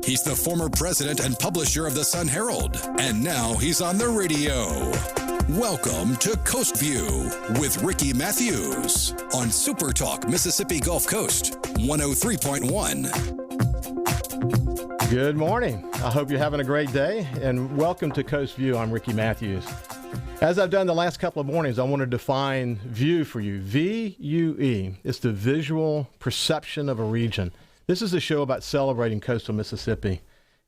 He's the former president and publisher of the Sun Herald, and now he's on the radio. Welcome to Coast View with Ricky Matthews on SuperTalk Mississippi Gulf Coast 103.1. Good morning. I hope you're having a great day, and welcome to Coast View. I'm Ricky Matthews. As I've done the last couple of mornings, I want to define view for you. V-U-E. It's the visual perception of a region. This is a show about celebrating coastal Mississippi,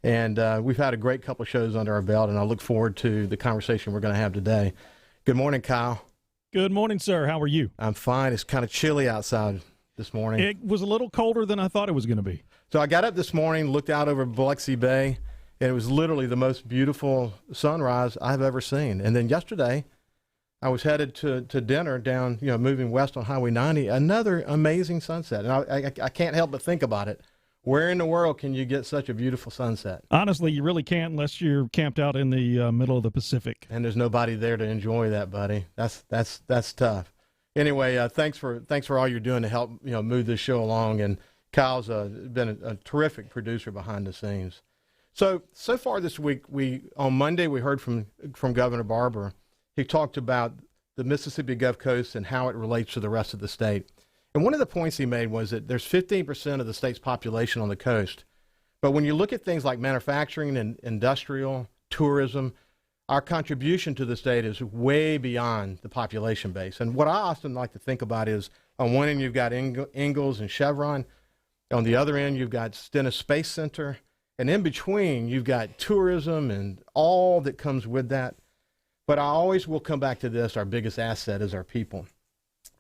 and we've had a great couple of shows under our belt, and I look forward to the conversation we're going to have today. Good morning, Kyle. Good morning, sir. How are you? I'm fine. It's kind of chilly outside this morning. It was a little colder than I thought it was going to be. So I got up this morning, looked out over Biloxi Bay, and it was literally the most beautiful sunrise I've ever seen. And then yesterday, I was headed to dinner down, moving west on Highway 90, another amazing sunset. And I can't help but think about it. Where in the world can you get such a beautiful sunset? Honestly, you really can't unless you're camped out in the middle of the Pacific. And there's nobody there to enjoy that, buddy. That's tough. Anyway, thanks for all you're doing to help move this show along. And Kyle's been a terrific producer behind the scenes. So far this week, on Monday we heard from Governor Barber. He talked about the Mississippi Gulf Coast and how it relates to the rest of the state. And one of the points he made was that there's 15% of the state's population on the coast. But when you look at things like manufacturing and industrial, tourism, our contribution to the state is way beyond the population base. And what I often like to think about is, on one end you've got Ingalls and Chevron. On the other end you've got Stennis Space Center. And in between you've got tourism and all that comes with that. But I always will come back to this. Our biggest asset is our people.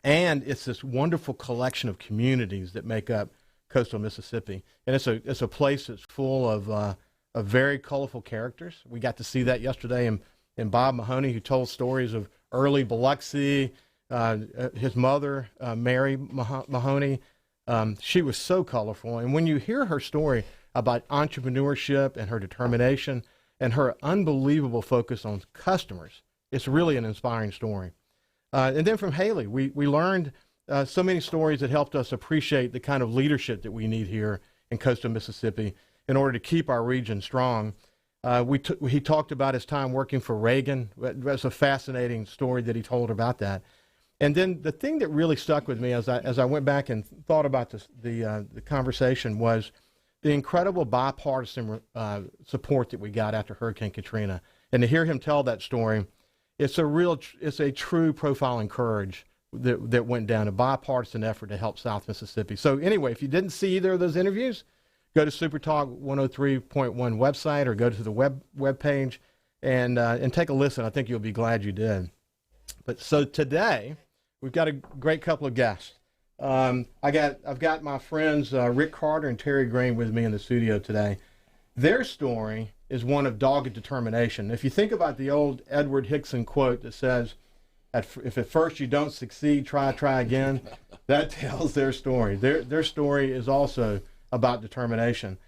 And it's this wonderful collection of communities that make up coastal Mississippi. And it's a place that's full of very colorful characters. We got to see that yesterday in Bob Mahoney, who told stories of early Biloxi, his mother, Mary Mahoney. She was so colorful. And when you hear her story about entrepreneurship and her determination and her unbelievable focus on customers, it's really an inspiring story. And then from Haley, we learned so many stories that helped us appreciate the kind of leadership that we need here in coastal Mississippi in order to keep our region strong. He talked about his time working for Reagan. That's a fascinating story that he told about that. And then the thing that really stuck with me as I went back and thought about the conversation was the incredible bipartisan support that we got after Hurricane Katrina. And to hear him tell that story, it's a true profile in courage that went down, a bipartisan effort to help South Mississippi. So anyway, if you didn't see either of those interviews, go to SuperTalk 103.1 website or go to the web page and take a listen. I think you'll be glad you did. But so today, we've got a great couple of guests. I've got my friends Rick Carter and Terry Green with me in the studio today. Their story is one of dogged determination. If you think about the old Edward Hickson quote that says, if at first you don't succeed, try again, that tells their story. Their story is also about determination.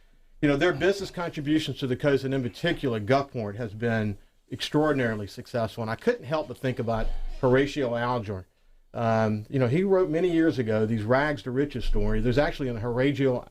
Their business contributions to the coast, and in particular Gulfport, has been extraordinarily successful. And I couldn't help but think about Horatio Alger. He wrote many years ago these rags to riches stories. There's actually a Horatio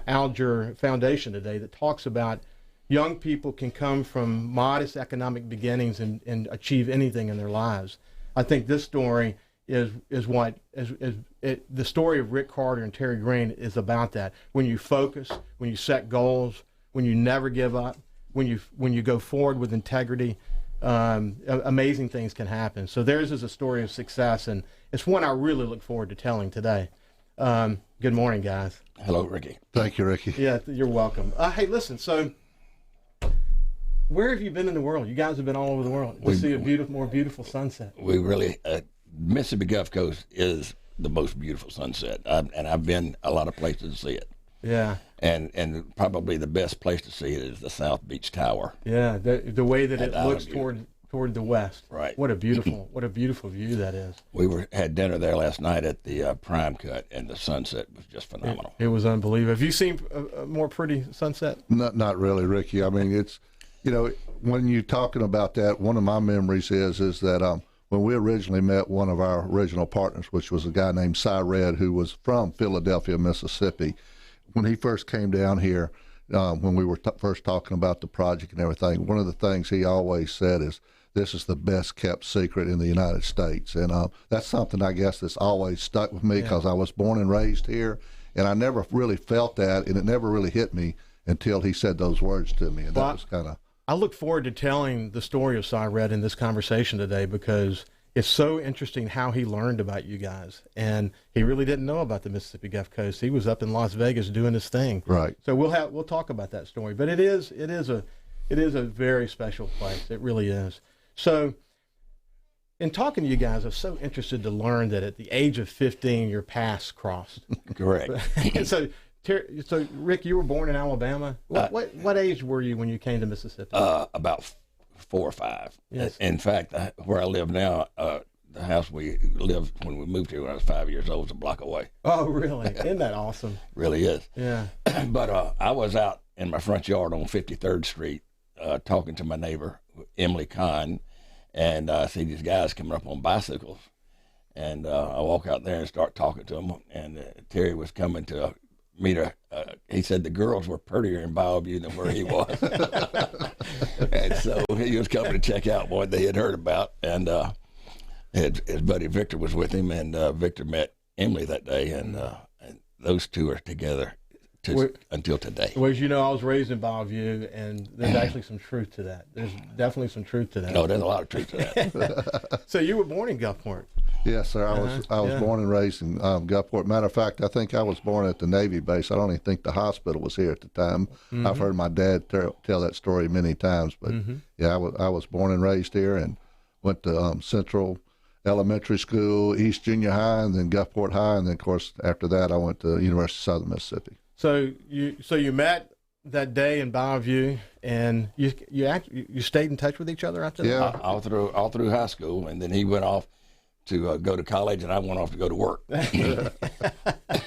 Alger Foundation today that talks about young people can come from modest economic beginnings and achieve anything in their lives. I think this story is the story of Rick Carter and Terry Green is about that. When you focus, when you set goals, when you never give up, when you go forward with integrity, amazing things can happen. So theirs is a story of success, and it's one I really look forward to telling today. Good morning, guys. Hello, Ricky. Thank you, Ricky. Yeah, you're welcome. Hey, listen, so where have you been in the world? You guys have been all over the world to see a more beautiful sunset. We really, Mississippi Gulf Coast is the most beautiful sunset, and I've been a lot of places to see it. Yeah. And probably the best place to see it is the South Beach Tower. Yeah, the way that it looks toward the west. Right. What a beautiful view that is. We had dinner there last night at the Prime Cut, and the sunset was just phenomenal. It was unbelievable. Have you seen a more pretty sunset? Not really, Ricky. I mean, it's, when you're talking about that, one of my memories is that when we originally met one of our original partners, which was a guy named Cy Red, who was from Philadelphia, Mississippi, when he first came down here, when we were first talking about the project and everything, one of the things he always said is, this is the best kept secret in the United States. And that's something I guess that's always stuck with me because I was born and raised here, and I never really felt that, and it never really hit me until he said those words to me. And that was kind of... I look forward to telling the story of Cy Red in this conversation today because it's so interesting how he learned about you guys. And he really didn't know about the Mississippi Gulf Coast. He was up in Las Vegas doing his thing. Right. So we'll talk about that story. But it is a very special place. It really is. So in talking to you guys, I'm so interested to learn that at the age of 15, your paths crossed. Correct. So Rick, you were born in Alabama. What age were you when you came to Mississippi? About 4 or 5. Yes. In fact, where I live now, the house we lived when we moved here when I was 5 years old was a block away. Oh, really? Isn't that awesome? Really is. Yeah. But I was out in my front yard on 53rd Street talking to my neighbor, Emily Kahn, and I see these guys coming up on bicycles. And I walk out there and start talking to them. And Terry was coming to meet her. He said the girls were prettier in Bellevue than where he was. And so he was coming to check out what they had heard about. And his buddy Victor was with him, and Victor met Emily that day. And those two are together until today. Well, as you know, I was raised in Bellevue, and there's actually some truth to that. There's definitely some truth to that. No, there's a lot of truth to that. So you were born in Gulfport. Yes, sir. I was born and raised in Gulfport. Matter of fact, I think I was born at the Navy base. I don't even think the hospital was here at the time. Mm-hmm. I've heard my dad tell that story many times. But yeah, I was born and raised here, and went to Central Elementary School, East Junior High, and then Gulfport High, and then of course after that I went to University of Southern Mississippi. So you met that day in Bellevue, and you stayed in touch with each other after that? Yeah, all through high school, and then he went off to go to college, and I went off to go to work.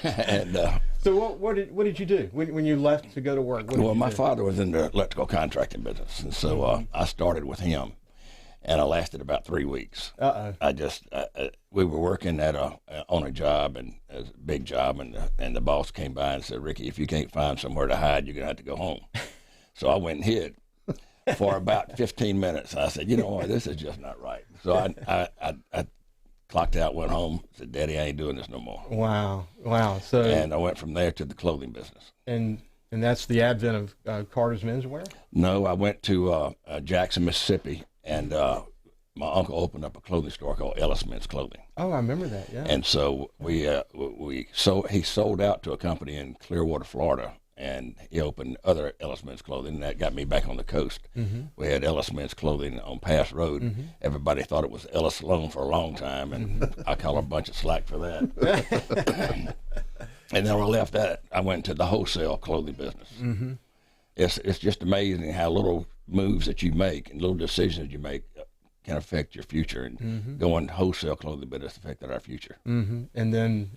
And so what did you do when you left to go to work? Well, my father was in the electrical contracting business, and so I started with him, and I lasted about 3 weeks. I just we were working on a job, and a big job, and the boss came by and said, "Ricky, if you can't find somewhere to hide, you're gonna have to go home." So I went and hid for about 15 minutes. I said, "You know what? This is just not right." So I clocked out, went home, said, "Daddy, I ain't doing this no more." Wow. So and I went from there to the clothing business. And that's the advent of Carter's Menswear? No, I went to Jackson, Mississippi, and my uncle opened up a clothing store called Ellis Men's Clothing. Oh, I remember that. Yeah. And so he sold out to a company in Clearwater, Florida, and he opened other Ellis Men's Clothing, and that got me back on the coast. Mm-hmm. We had Ellis Men's Clothing on Pass Road. Mm-hmm. Everybody thought it was Ellis Sloan for a long time, and I call a bunch of slack for that. And then when I left that, I went to the wholesale clothing business. Mm-hmm. It's just amazing how little moves that you make and little decisions you make can affect your future. And going wholesale clothing business affected our future. Mm-hmm. And then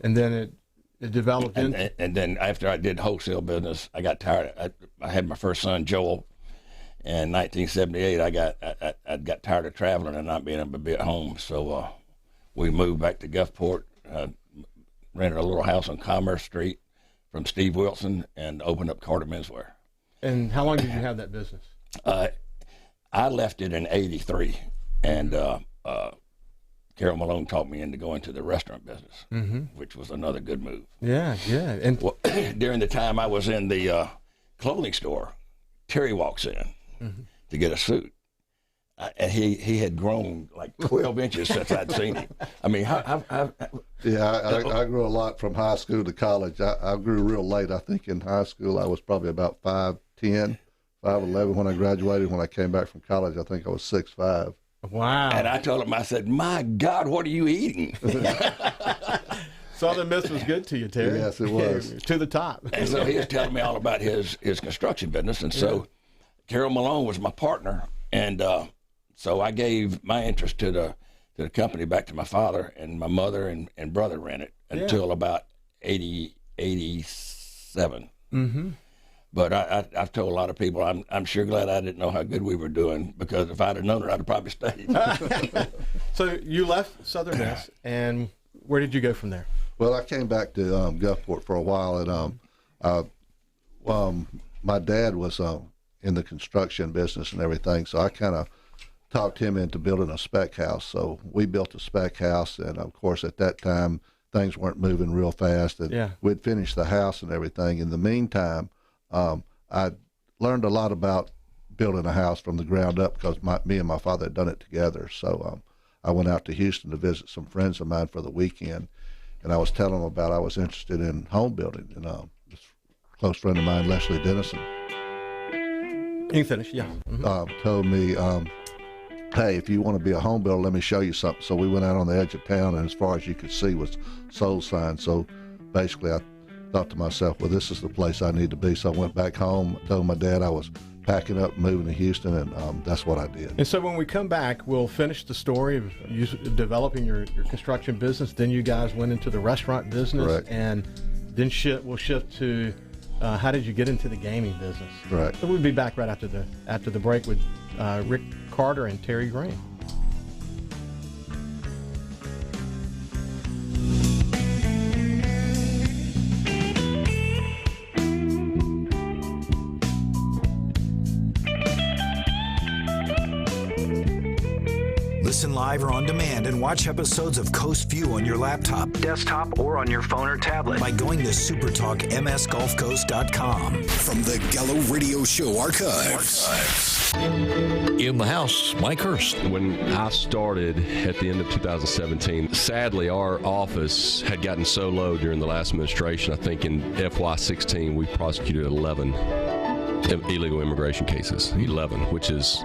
it developed into... And then after I did wholesale business, I got tired. I had my first son, Joel, in 1978. I got tired of traveling and not being able to be at home. So we moved back to Gulfport, rented a little house on Commerce Street from Steve Wilson, and opened up Carter Menswear. And how long did you have that business? I left it in '83, and Carol Malone talked me into going to the restaurant business, which was another good move. Yeah. And during the time I was in the clothing store, Terry walks in to get a suit. And he had grown like 12 inches since I'd seen him. I mean, I grew a lot from high school to college. I grew real late. I think in high school I was probably about 5'10", 5'11". When I graduated, when I came back from college, I think I was 6'5". Wow. And I told him, I said, "My God, what are you eating?" Southern Miss was good to you, Terry. Yes, it was. To the top. And so he was telling me all about his construction business. And so Carol Malone was my partner. And so I gave my interest to the company back to my father, and my mother and brother ran it until about 87. Mm-hmm. But I've told a lot of people, I'm sure glad I didn't know how good we were doing, because if I'd have known it, I'd have probably stayed. So you left Southern Miss, and where did you go from there? Well, I came back to Gulfport for a while, and my dad was in the construction business and everything, so I kind of talked him into building a spec house. So we built a spec house, and of course at that time things weren't moving real fast, and we'd finished the house and everything. In the meantime, I learned a lot about building a house from the ground up because me and my father had done it together. So I went out to Houston to visit some friends of mine for the weekend, and I was telling them about I was interested in home building. And this close friend of mine, Leslie Dennison, you can finish, yeah. Told me, hey, if you want to be a home builder, let me show you something. So we went out on the edge of town, and as far as you could see was sold signs. So basically I thought to myself, well, this is the place I need to be. So I went back home, told my dad I was packing up, moving to Houston, and that's what I did. And so when we come back, we'll finish the story of you developing your construction business. Then you guys went into the restaurant business. Correct. And then we'll shift to how did you get into the gaming business? Right. So we'll be back right after the break with Rick Carter and Terry Green. Listen live or on demand and watch episodes of Coast View on your laptop, desktop, or on your phone or tablet by going to SuperTalkMSGulfCoast.com. From the Gallo Radio Show archives. In the house, Mike Hurst. When I started at the end of 2017, sadly, our office had gotten so low during the last administration. I think in FY16, we prosecuted 11 illegal immigration cases, 11, which is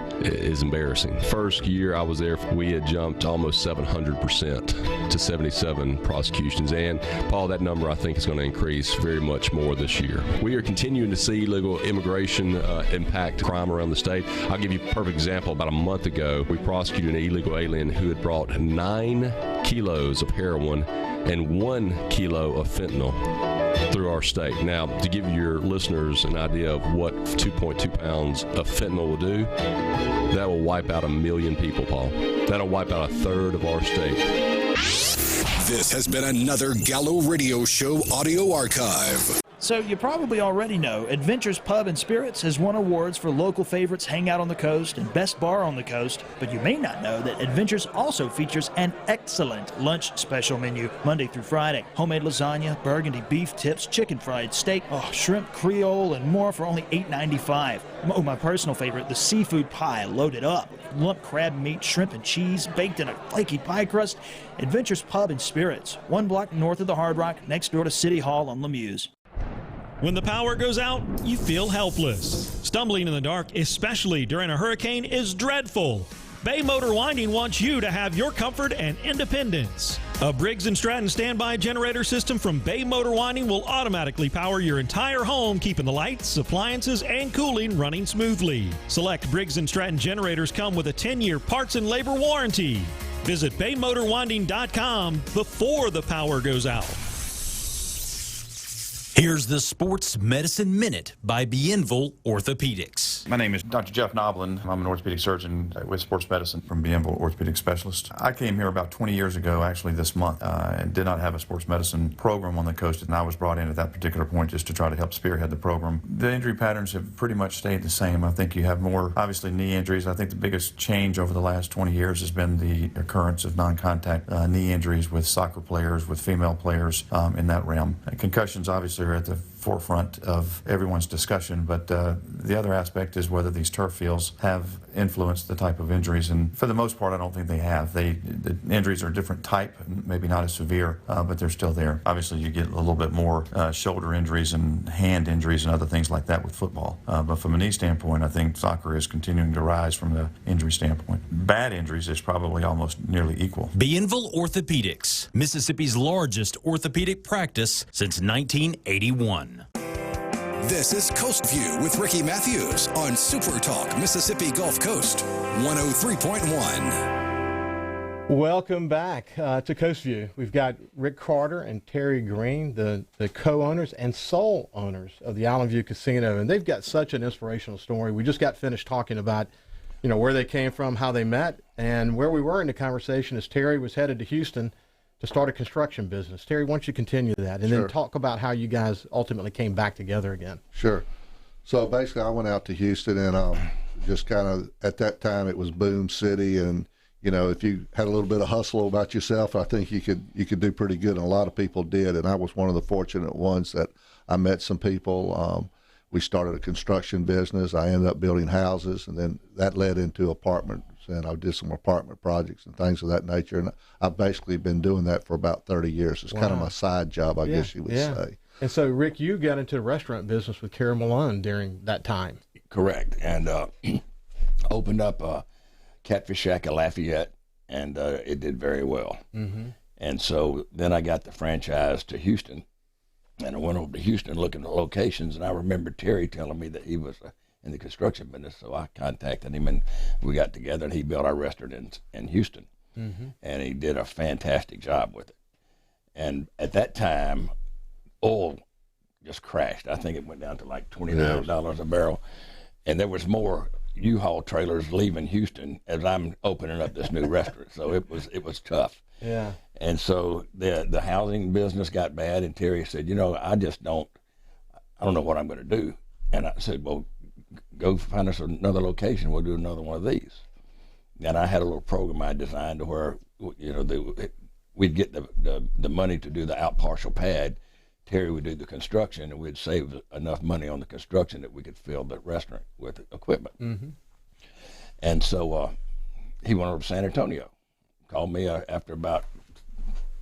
embarrassing. First year I was there, we had jumped almost 700% to 77 prosecutions. And Paul, that number I think is going to increase very much more this year. We are continuing to see illegal immigration impact crime around the state. I'll give you a perfect example. About a month ago, we prosecuted an illegal alien who had brought 9 kilos of heroin and 1 kilo of fentanyl through our state. Now, to give your listeners an idea of what 2.2 pounds of fentanyl will do, that will wipe out 1 million people, Paul. That'll wipe out a third of our state. This has been another Gallo Radio Show audio archive. So you probably already know Adventures Pub and Spirits has won awards for local favorites Hangout on the Coast and Best Bar on the Coast, but you may not know that Adventures also features an excellent lunch special menu Monday through Friday. Homemade lasagna, burgundy beef tips, chicken fried steak, shrimp creole, and more for only $8.95. Oh, my personal favorite, the seafood pie loaded up with lump crab meat, shrimp and cheese baked in a flaky pie crust. Adventures Pub and Spirits, 1 block north of the Hard Rock, next door to City Hall on Lemuse. When the power goes out, you feel helpless. Stumbling in the dark, especially during a hurricane, is dreadful. Bay Motor Winding wants you to have your comfort and independence. A Briggs & Stratton standby generator system from Bay Motor Winding will automatically power your entire home, keeping the lights, appliances, and cooling running smoothly. Select Briggs & Stratton generators come with a 10-year parts and labor warranty. Visit BayMotorWinding.com before the power goes out. Here's the Sports Medicine Minute by Bienville Orthopedics. My name is Dr. Jeff Noblin. I'm an orthopedic surgeon with sports medicine from Bienville Orthopedic Specialist. I came here about 20 years ago, actually this month, and did not have a sports medicine program on the coast, and I was brought in at that particular point just to try to help spearhead the program. The injury patterns have pretty much stayed the same. I think you have more, obviously, knee injuries. I think the biggest change over the last 20 years has been the occurrence of non-contact knee injuries with soccer players, with female players in that realm. Concussions, obviously, are at the forefront of everyone's discussion, but the other aspect is whether these turf fields have influenced the type of injuries, and for the most part I don't think they have. The injuries are a different type, maybe not as severe, but they're still there. Obviously you get a little bit more shoulder injuries and hand injuries and other things like that with football, but from a knee standpoint I think soccer is continuing to rise from the injury standpoint. Bad injuries is probably almost nearly equal. Bienville Orthopedics, Mississippi's largest orthopedic practice since 1981. This is Coast View with Ricky Matthews on SuperTalk Mississippi Gulf Coast 103.1. Welcome back to Coast View. We've got Rick Carter and Terry Green, the co-owners and sole owners of the Island View Casino, and they've got such an inspirational story. We just got finished talking about, where they came from, how they met, and where we were in the conversation is Terry was headed to Houston to start a construction business. Terry, why don't you continue that and then talk about how you guys ultimately came back together again? Sure. So basically, I went out to Houston, and just kind of at that time it was boom city, and if you had a little bit of hustle about yourself, I think you could do pretty good, and a lot of people did. And I was one of the fortunate ones that I met some people. We started a construction business. I ended up building houses, and then that led into apartments, and I did some apartment projects and things of that nature. And I've basically been doing that for about 30 years. It's kind of my side job, I guess you would say. And so, Rick, you got into the restaurant business with Terry Malone during that time. Correct. And opened up a Catfish Shack at Lafayette, and it did very well. Mm-hmm. And so then I got the franchise to Houston, and I went over to Houston looking at locations, and I remember Terry telling me that he was in the construction business, so I contacted him, and we got together, and he built our restaurant in Houston. Mm-hmm. And he did a fantastic job with it. And at that time, oil just crashed. I think it went down to like $29 a barrel, and there was more U-Haul trailers leaving Houston as I'm opening up this new restaurant. So it was tough. Yeah. And so the housing business got bad, and Terry said, I don't know what I'm going to do. And I said, well, go find us another location. We'll do another one of these. And I had a little program I designed to where, we'd get the money to do the out partial pad. Terry would do the construction, and we'd save enough money on the construction that we could fill the restaurant with equipment. Mm-hmm. And so he went over to San Antonio, called me after about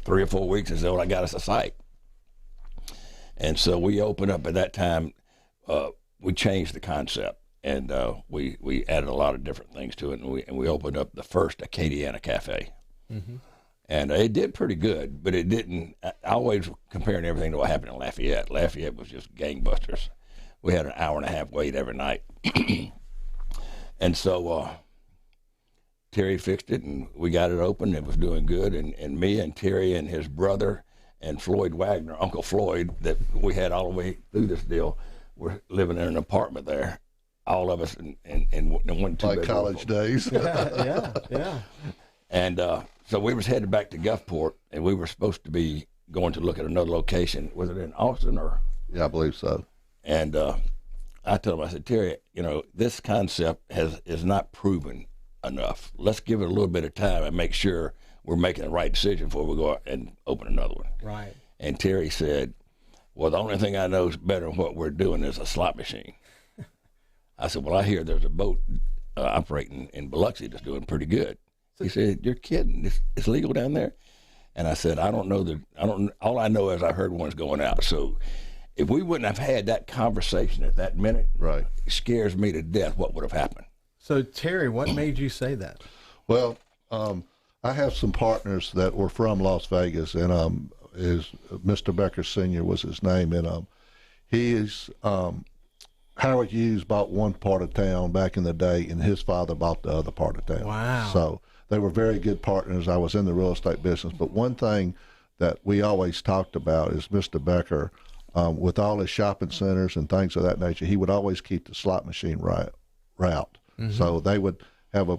3 or 4 weeks and said, well, I got us a site. And so we opened up at that time, we changed the concept, and we added a lot of different things to it, and we opened up the first Acadiana Cafe. Mm-hmm. And it did pretty good, but it didn't. I always comparing everything to what happened in Lafayette. Lafayette was just gangbusters. We had an hour and a half wait every night. And so Terry fixed it, and we got it open. It was doing good. And me and Terry and his brother and Floyd Wagner, Uncle Floyd, that we had all the way through this deal, were living in an apartment there, all of us in one two like college days. Yeah. And so we was headed back to Gulfport, and we were supposed to be going to look at another location. Was it in Austin or? Yeah, I believe so. And I told him, I said, Terry, this concept is not proven enough. Let's give it a little bit of time and make sure we're making the right decision before we go out and open another one. Right. And Terry said, well, the only thing I know is better than what we're doing is a slot machine. I said, well, I hear there's a boat operating in Biloxi that's doing pretty good. He said, you're kidding. It's legal down there? And I said, I don't know. All I know is I heard one's going out. So if we wouldn't have had that conversation at that minute, right, it scares me to death what would have happened. So, Terry, what made you say that? Well, I have some partners that were from Las Vegas, and Mr. Becker Sr. was his name. And Howard Hughes bought one part of town back in the day, and his father bought the other part of town. Wow. So they were very good partners. I was in the real estate business. But one thing that we always talked about is Mr. Becker, with all his shopping centers and things of that nature, he would always keep the slot machine route. Mm-hmm. So they would have a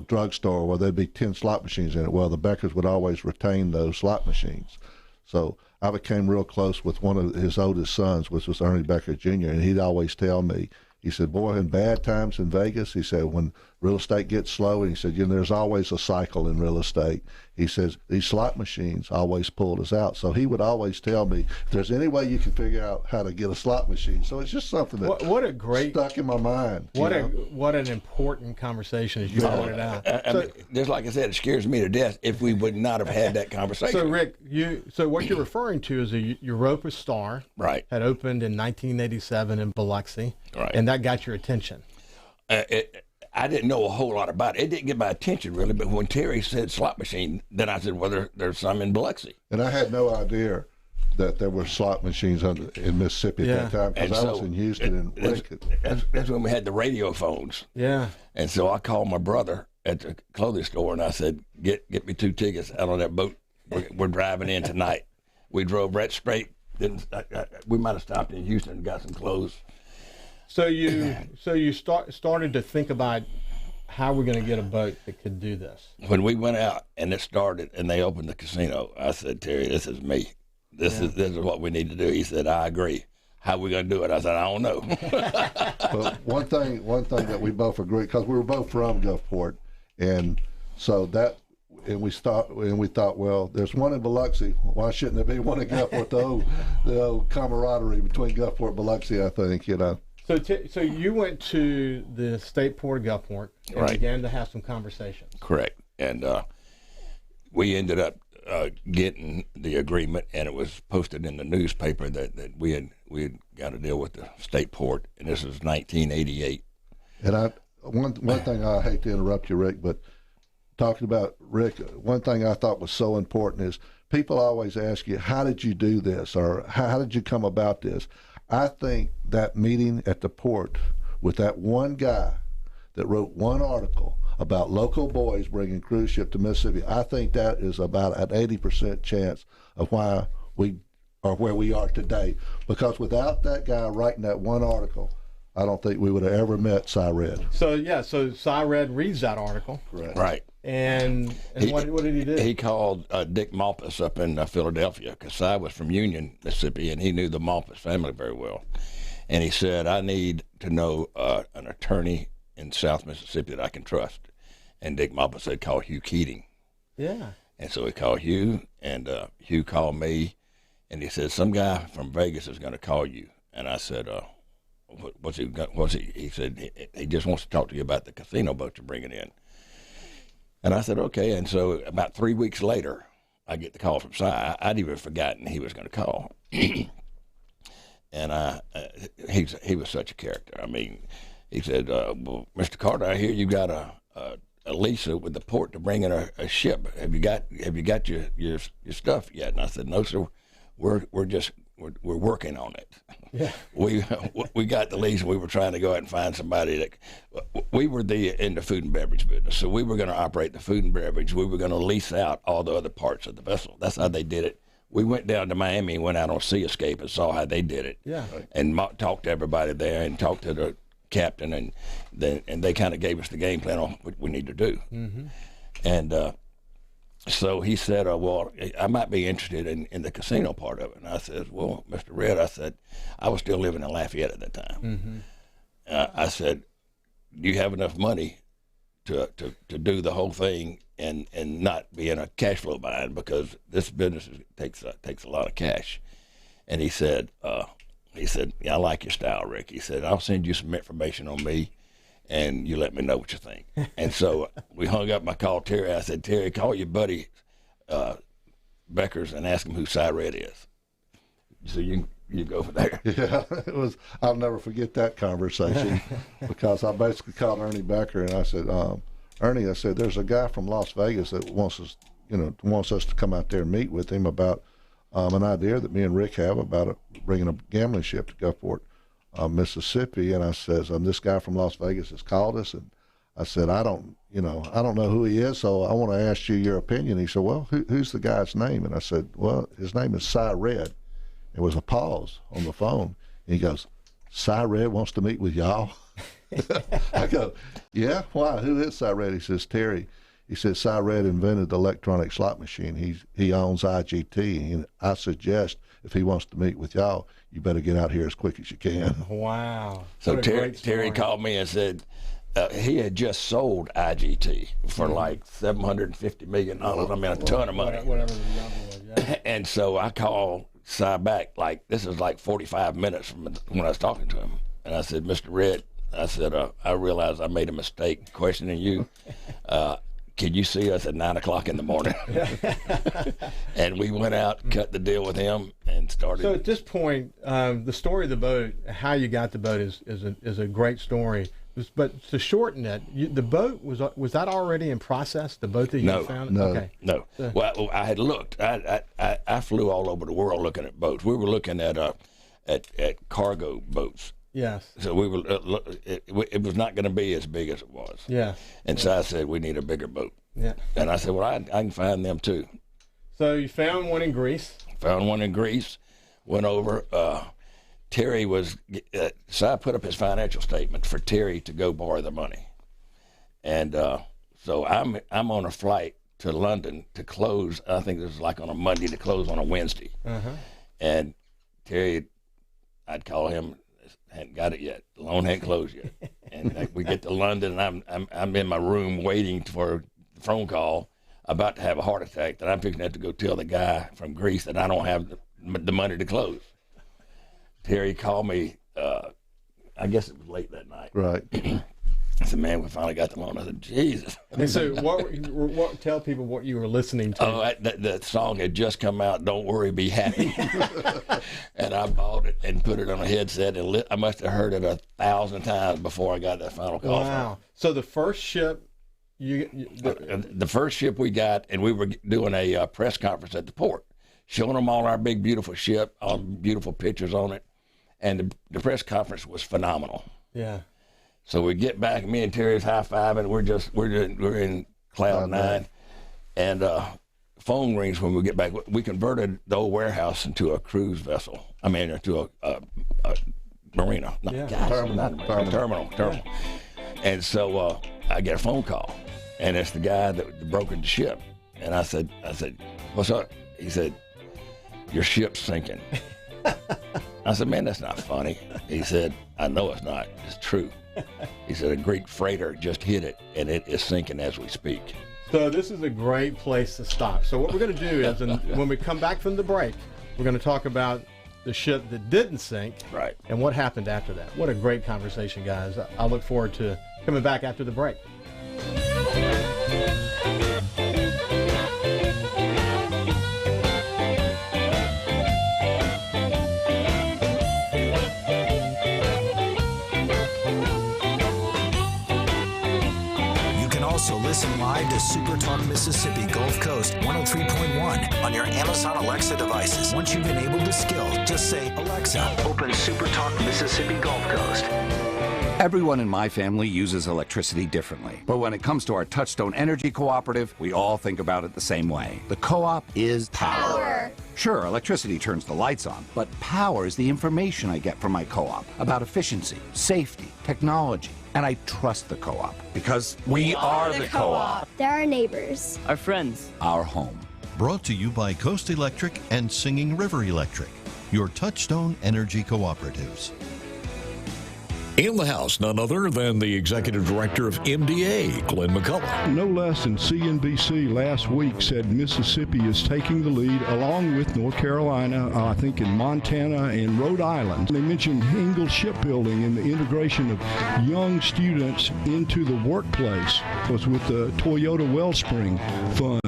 drugstore where there'd be 10 slot machines in it. Well, the Beckers would always retain those slot machines. So I became real close with one of his oldest sons, which was Ernie Becker Jr., and he'd always tell me, he said, boy, in bad times in Vegas, he said, when real estate gets slow, and he said, there's always a cycle in real estate. He says, these slot machines always pulled us out. So he would always tell me, if there's any way you can figure out how to get a slot machine. So it's just something that stuck in my mind. What an important conversation as you pointed out. I mean, just like I said, it scares me to death if we would not have had that conversation. So, Rick, what you're referring to is a Europa Star. Right. Had opened in 1987 in Biloxi. Right. And that got your attention. I didn't know a whole lot about it. It didn't get my attention, really, but when Terry said slot machine, then I said, well, there's some in Biloxi. And I had no idea that there were slot machines in Mississippi at that time, because I was in Houston and Lincoln. That's when we had the radio phones. Yeah. And so I called my brother at the clothing store, and I said, get me 2 tickets out on that boat. We're driving in tonight. We drove right straight. We might have stopped in Houston and got some clothes. So you started to think about how we're going to get a boat that could do this. When we went out and it started and they opened the casino, I said, Terry, this is me. This is what we need to do. He said, I agree. how we going to do it? I said, I don't know. But one thing that we both agree, because we were both from Gulfport, and so that, and we thought, well, there's one in Biloxi. Why shouldn't there be one in Gulfport? The old camaraderie between Gulfport and Biloxi, I think, you know. So you went to the State Port of Gulfport and Right. began to have some conversations. Correct. And we ended up getting the agreement, and it was posted in the newspaper that we had got to deal with the State Port, and this was 1988. And one thing, I hate to interrupt you, Rick, but talking about Rick, one thing I thought was so important is people always ask you, how did you do this, or how did you come about this? I think that meeting at the port with that one guy that wrote one article about local boys bringing cruise ship to Mississippi, I think that is about an 80% chance of why we are where we are today. Because without that guy writing that one article, I don't think we would have ever met Cy Red. So Cy Red reads that article. Correct. Right. And what did he do? He called Dick Malpas up in Philadelphia, because Cy was from Union, Mississippi, and he knew the Malpas family very well. And he said, I need to know an attorney in South Mississippi that I can trust. And Dick Malpas said, call Hugh Keating. Yeah. And so he called Hugh, and Hugh called me, and he said, some guy from Vegas is going to call you. And I said, what's he? He said, he just wants to talk to you about the casino boat you're bringing in. And I said, okay. And so about 3 weeks later, I get the call from Cy. I'd even forgotten he was going to call. And he was such a character. I mean, he said, well, Mr. Carter, I hear you got a lease with the port to bring in a ship. Have you got your stuff yet? And I said, no, sir. We're working on it. Yeah. We got the lease. We were trying to go out and find somebody that we were in the food and beverage business. So we were going to operate the food and beverage. We were going to lease out all the other parts of the vessel. That's how they did it. We went down to Miami and went out on Sea Escape and saw how they did it. Yeah. And talked to everybody there and talked to the captain, and they kind of gave us the game plan on what we need to do. Mm-hmm. And so he said, well, I might be interested in the casino part of it. And I said, well, Mr. Red, I said, I was still living in Lafayette at that time. Mm-hmm. I said, do you have enough money to do the whole thing and not be in a cash flow bind, because this business takes a lot of cash? And he said, yeah, I like your style, Rick. He said, I'll send you some information on me, and you let me know what you think. And so we hung up. I called Terry. I said, Terry, call your buddy Beckers and ask him who Cy Red is. So you go from there. Yeah, it was. I'll never forget that conversation because I basically called Ernie Becker and I said, Ernie, I said, there's a guy from Las Vegas that wants us to come out there and meet with him about an idea that me and Rick have about bringing a gambling ship to Gulfport, Mississippi. And I says, this guy from Las Vegas has called us, and I said, I don't know who he is, so I want to ask you your opinion. He said, well, who's the guy's name? And I said, well, his name is Cy Red. There was a pause on the phone. And he goes, Cy Red wants to meet with y'all? I go, yeah, why? Who is Cy Red? He says, Terry. He says, Cy Red invented the electronic slot machine. He owns IGT. And I suggest if he wants to meet with y'all, you better get out here as quick as you can. Wow. So Terry called me and said he had just sold IGT for like $750 million. I mean, a ton of money. Whatever the number was, yeah. And so I called Cy back, this is like 45 minutes from when I was talking to him. And I said, Mr. Red, I said, I realized I made a mistake questioning you. Can you see us at 9 o'clock in the morning? And we went out, cut the deal with him, and started. So at this point, the story of the boat, how you got the boat is a great story. But to shorten it, the boat, was that already in process, the boat that you found? No. Okay. No. Well, I had looked. I flew all over the world looking at boats. We were looking at cargo boats. Yes. So we were. It was not going to be as big as it was. Yeah. And so I said, we need a bigger boat. Yeah. And I said, well, I can find them too. So you found one in Greece. Found one in Greece. Went over. Terry was. So I put up his financial statement for Terry to go borrow the money. And so I'm on a flight to London to close. I think this was like on a Monday to close on a Wednesday. Uh-huh. And Terry I'd call him. Hadn't got it yet. The loan hadn't closed yet. And we get to London, and I'm in my room waiting for the phone call, about to have a heart attack, that I'm fixing to have to go tell the guy from Greece that I don't have the money to close. Terry called me, I guess it was late that night. Right. I said, man, we finally got the loan. I said, Jesus. And so what tell people what you were listening to. Oh, that song had just come out, Don't Worry, Be Happy. And I bought it and put it on a headset, and I must have heard it 1,000 times before I got that final call. Wow. So the first ship, the first ship we got, and we were doing a press conference at the port, showing them all our big, beautiful ship, all beautiful pictures on it. And the press conference was phenomenal. Yeah. So we get back, me and Terry's high-fiving, we're in cloud nine, and phone rings when we get back. We converted the old warehouse into a cruise vessel. I mean, into a marina. Terminal. Yeah. And so I get a phone call, and it's the guy that brokered the ship. And I said, what's up? He said, your ship's sinking. I said, man, that's not funny. He said, I know it's not. It's true. He said, a Greek freighter just hit it, and it is sinking as we speak. So this is a great place to stop. So what we're going to do is, when we come back from the break, we're going to talk about the ship that didn't sink, right, and what happened after that. What a great conversation, guys. I look forward to coming back after the break. Also listen live to SuperTalk Mississippi Gulf Coast 103.1 on your Amazon Alexa devices. Once you've enabled the skill, just say, Alexa, open SuperTalk Mississippi Gulf Coast. Everyone in my family uses electricity differently. But when it comes to our Touchstone Energy Cooperative, we all think about it the same way. The co-op is power. Sure, electricity turns the lights on, but power is the information I get from my co-op about efficiency, safety, technology. And I trust the co-op because we are the co-op. They're our neighbors. Our friends. Our home. Brought to you by Coast Electric and Singing River Electric, your Touchstone Energy Cooperatives. In the house, none other than the executive director of MDA, Glenn McCullough. No less than CNBC last week said Mississippi is taking the lead along with North Carolina, I think in Montana and Rhode Island. They mentioned Ingalls Shipbuilding and the integration of young students into the workplace was with the Toyota Wellspring Fund,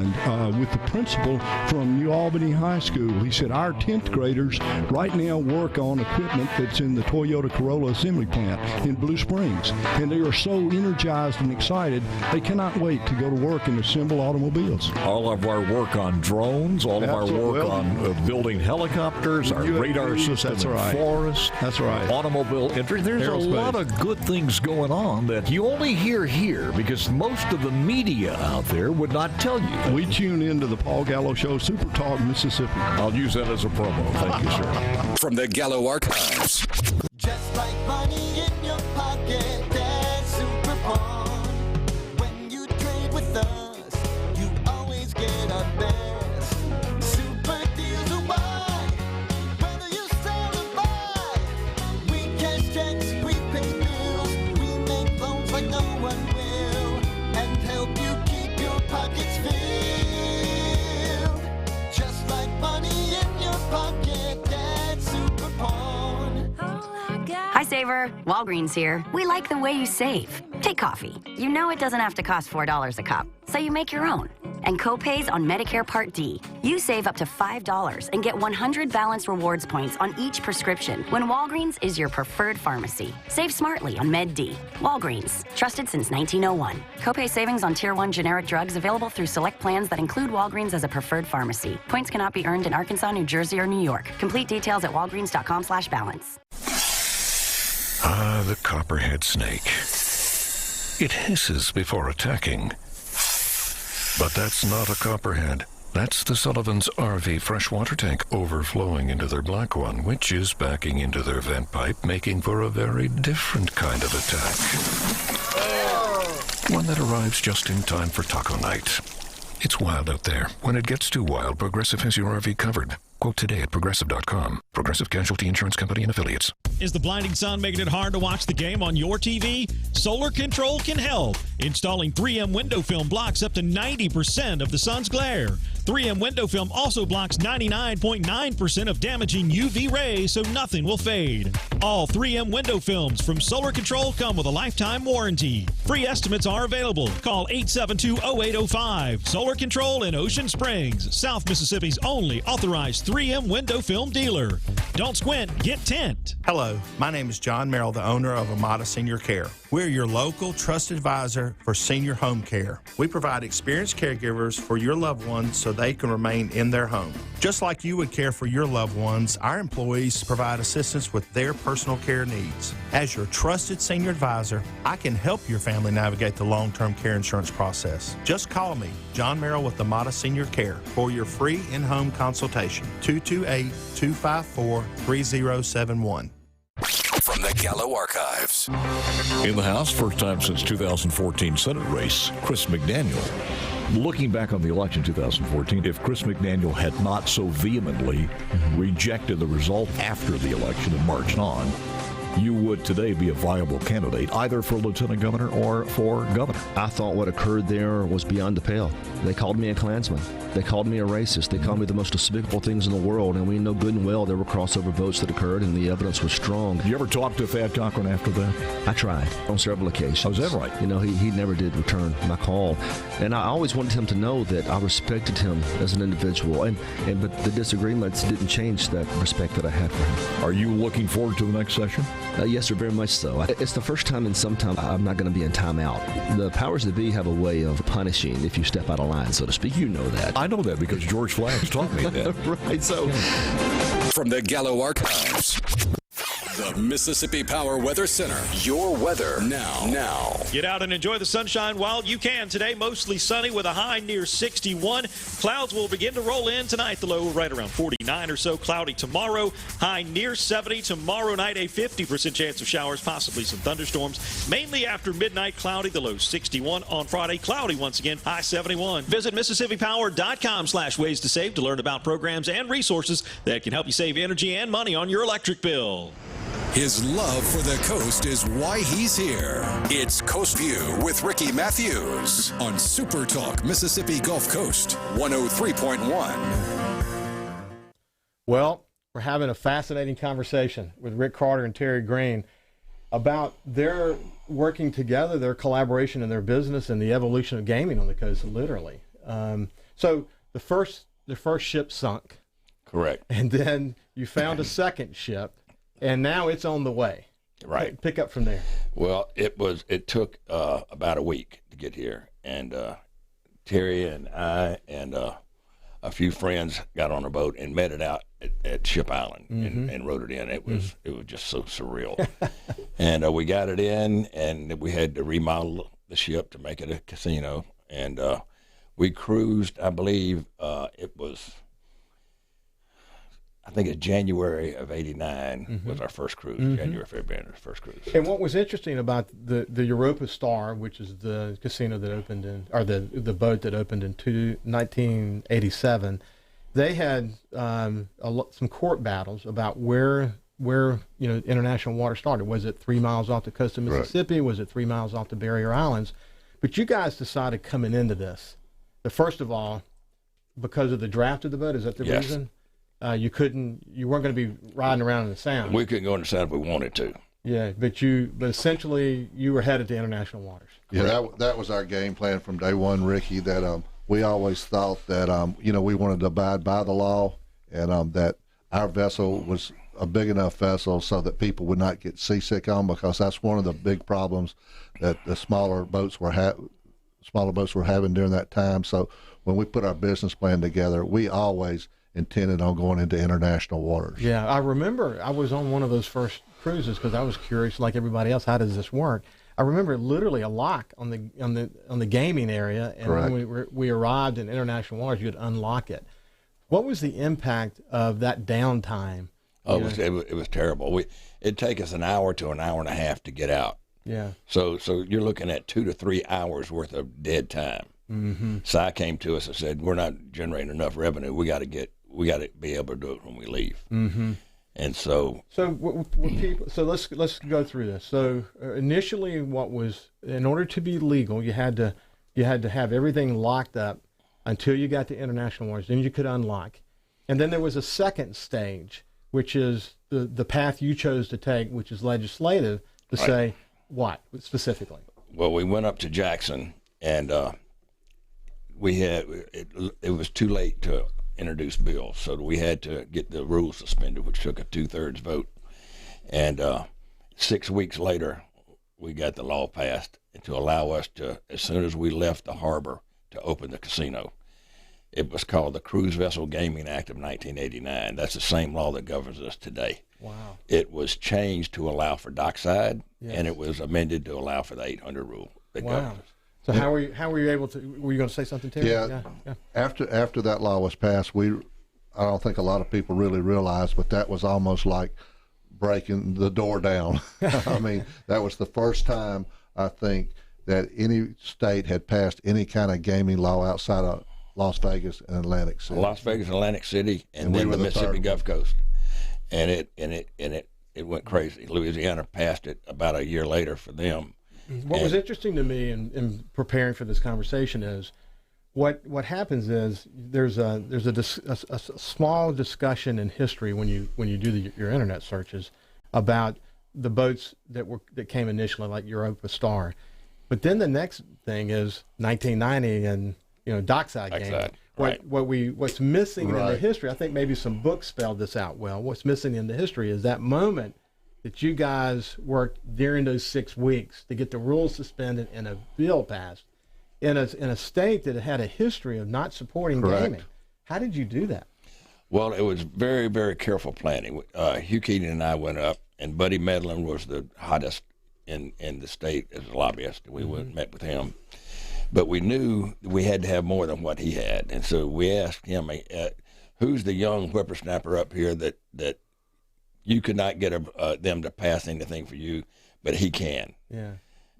with the principal from New Albany High School. He said our 10th graders right now work on equipment that's in the Toyota Corolla assembly plant in Blue Springs, and they are so energized and excited they cannot wait to go to work and assemble automobiles. All of our work on drones, all of our work on building helicopters, our radar system in forest, automobile entry. There's a lot of good things going on that you only hear here because most of the media out there would not tell you that. We tune into the Paul Gallo Show, Super Talk, Mississippi. I'll use that as a promo. Thank you, sir. From the Gallo Archives. Just like money in your pocket, that's Super Pawn. When you trade with us, you always get our best. Super deals are wide, whether you sell or buy. We cash checks, we pay bills, we make loans like no one will, and help you keep your pockets filled. Just like money in your pocket, that's Super Pawn. Hi, Saver. Walgreens here. We like the way you save. Take coffee. You know it doesn't have to cost $4 a cup, so you make your own. And co-pays on Medicare Part D. You save up to $5 and get 100 Balance Rewards points on each prescription when Walgreens is your preferred pharmacy. Save smartly on Med D. Walgreens. Trusted since 1901. Copay savings on Tier 1 generic drugs available through select plans that include Walgreens as a preferred pharmacy. Points cannot be earned in Arkansas, New Jersey, or New York. Complete details at walgreens.com/balance. Ah, the copperhead snake. It hisses before attacking. But that's not a copperhead. That's the Sullivan's RV freshwater tank overflowing into their black one, which is backing into their vent pipe, making for a very different kind of attack. One that arrives just in time for taco night. It's wild out there. When it gets too wild, Progressive has your RV covered. Quote today at Progressive.com. Progressive Casualty Insurance Company and Affiliates. Is the blinding sun making it hard to watch the game on your TV? Solar Control can help. Installing 3M window film blocks up to 90% of the sun's glare. 3M window film also blocks 99.9% of damaging UV rays so nothing will fade. All 3M window films from Solar Control come with a lifetime warranty. Free estimates are available. Call 872-0805. Solar Control in Ocean Springs, South Mississippi's only authorized 3M window film dealer. Don't squint, get tint. Hello, my name is John Merrill, the owner of Amada Senior Care. We're your local trusted advisor for senior home care. We provide experienced caregivers for your loved ones so they can remain in their home. Just like you would care for your loved ones, our employees provide assistance with their personal care needs. As your trusted senior advisor, I can help your family navigate the long-term care insurance process. Just call me, John Merrill with Amada Senior Care, for your free in-home consultation. 228-254-3071. From the Gallo Archives. In the House, first time since 2014 Senate race, Chris McDaniel. Looking back on the election 2014, if Chris McDaniel had not so vehemently rejected the result after the election and marched on, you would today be a viable candidate, either for lieutenant governor or for governor. I thought what occurred there was beyond the pale. They called me a Klansman. They called me a racist. They called me the most despicable things in the world, and we know good and well there were crossover votes that occurred, and the evidence was strong. You ever talk to Thad Cochran after that? I tried on several occasions. Oh, is that right? You know, he never did return my call, and I always wanted him to know that I respected him as an individual, but the disagreements didn't change that respect that I had for him. Are you looking forward to the next session? Yes, sir, very much so. It's the first time in some time I'm not going to be in timeout. The powers that be have a way of punishing if you step out of line, so to speak. You know that. I know that because George Flaggs taught me that. Right, so. From the Gallo Archives. The Mississippi Power Weather Center. Your weather now. Get out and enjoy the sunshine while you can. Today, mostly sunny with a high near 61. Clouds will begin to roll in tonight. The low right around 49 or so. Cloudy tomorrow. High near 70. Tomorrow night, a 50% chance of showers, possibly some thunderstorms. Mainly after midnight, cloudy. The low 61 on Friday. Cloudy once again. High 71. Visit MississippiPower.com/ways to save to learn about programs and resources that can help you save energy and money on your electric bill. His love for the coast is why he's here. It's Coast View with Ricky Matthews on SuperTalk Mississippi Gulf Coast 103.1. Well, we're having a fascinating conversation with Rick Carter and Terry Green about their working together, their collaboration in their business, and the evolution of gaming on the coast, literally. So the first ship sunk. Correct. And then you found a second ship. And now it's on the way. Right. Pick up from there. Well, it took about a week to get here, and Terry and I and a few friends got on a boat and met it out at Ship Island and rode it in. It was just so surreal. And we got it in, and we had to remodel the ship to make it a casino. And we cruised, I believe I think it's January of '89 was our first cruise. January, February, our first cruise. And what was interesting about the Europa Star, which is the casino that opened the boat that opened in 1987, they had some court battles about where international water started. Was it 3 miles off the coast of Mississippi? Right. Was it 3 miles off the Barrier Islands? But you guys decided coming into this, first of all, because of the draft of the boat. Is that the reason? You weren't going to be riding around in the Sound. We couldn't go in the Sound if we wanted to. Yeah, but essentially you were headed to international waters. Yeah, that was our game plan from day one, Ricky. That we always thought that we wanted to abide by the law, and that our vessel was a big enough vessel so that people would not get seasick on, because that's one of the big problems that the smaller boats were having during that time. So when we put our business plan together, we always intended on going into international waters. Yeah, I remember I was on one of those first cruises because I was curious, like everybody else, how does this work? I remember literally a lock on the gaming area, and Correct. when we arrived in international waters, you'd unlock it. What was the impact of that downtime? Oh, it was terrible. It'd take us an hour to an hour and a half to get out. Yeah. So you're looking at 2 to 3 hours worth of dead time. Mm-hmm. Si came to us and said, "We're not generating enough revenue. We got to get we got to be able to do it when we leave. Mm-hmm. And so so let's go through this. So initially, in order to be legal, you had to have everything locked up until you got to international waters. Then you could unlock, and then there was a second stage, which is the path you chose to take, which is legislative, to say what specifically. Well, we went up to Jackson, and it was too late to introduce bills, so we had to get the rules suspended, which took a 2/3 vote. And 6 weeks later, we got the law passed to allow us to, as soon as we left the harbor, to open the casino. It was called the Cruise Vessel Gaming Act of 1989. That's the same law that governs us today. Wow. It was changed to allow for dockside, and it was amended to allow for the 800 rule that governs us. So how were you able to? Were you going to say something, Terry? Yeah. After that law was passed, I don't think a lot of people really realized, but that was almost like breaking the door down. I mean, that was the first time I think that any state had passed any kind of gaming law outside of Las Vegas and Atlantic City. Las Vegas, Atlantic City, and then the Mississippi Gulf Coast, and it went crazy. Louisiana passed it about a year later for them. What was interesting to me in preparing for this conversation is what happens is there's a small discussion in history when you do your internet searches about the boats that came initially, like Europa Star, but then the next thing is 1990 and dockside gaming. What's missing in the history? I think maybe some books spelled this out well. What's missing in the history is that moment that you guys worked during those 6 weeks to get the rules suspended and a bill passed in a state that had a history of not supporting gaming. How did you do that? Well, it was very, very careful planning. Hugh Keating and I went up, and Buddy Medlin was the hottest in the state as a lobbyist. We went and met with him. But we knew we had to have more than what he had. And so we asked him, who's the young whippersnapper up here that you could not get them to pass anything for you, but he can. Yeah.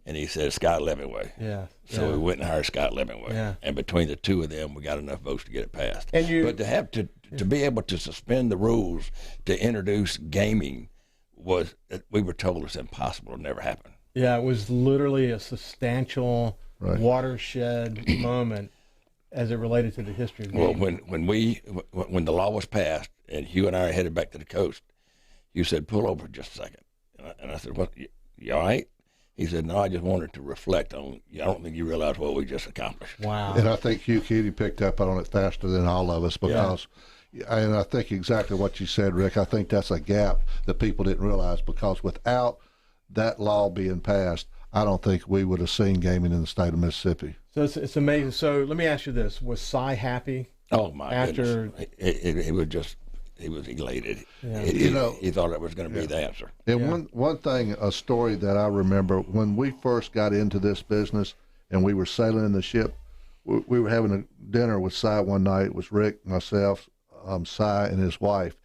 And he said, Scott Levingway. Yeah. So we went and hired Scott Levingway. Yeah. And between the two of them, we got enough votes to get it passed. And but to be able to suspend the rules to introduce gaming we were told it's impossible. It never happened. Yeah, it was literally a substantial watershed moment as it related to the history of gaming. Well, when the law was passed and Hugh and I headed back to the coast, Hugh said, pull over just a second. And I said, what, you all right? He said, no, I just wanted to reflect on, I don't think you realize what we just accomplished. Wow. And I think Hugh Keating picked up on it faster than all of us because, and I think exactly what you said, Rick, I think that's a gap that people didn't realize because without that law being passed, I don't think we would have seen gaming in the state of Mississippi. So it's amazing. So let me ask you this. Was Cy happy? Oh, my goodness. He was elated. Yeah. He thought it was going to be the answer. And one thing, a story that I remember, when we first got into this business and we were sailing in the ship, we were having a dinner with Cy one night. It was Rick, myself, Cy, and his wife.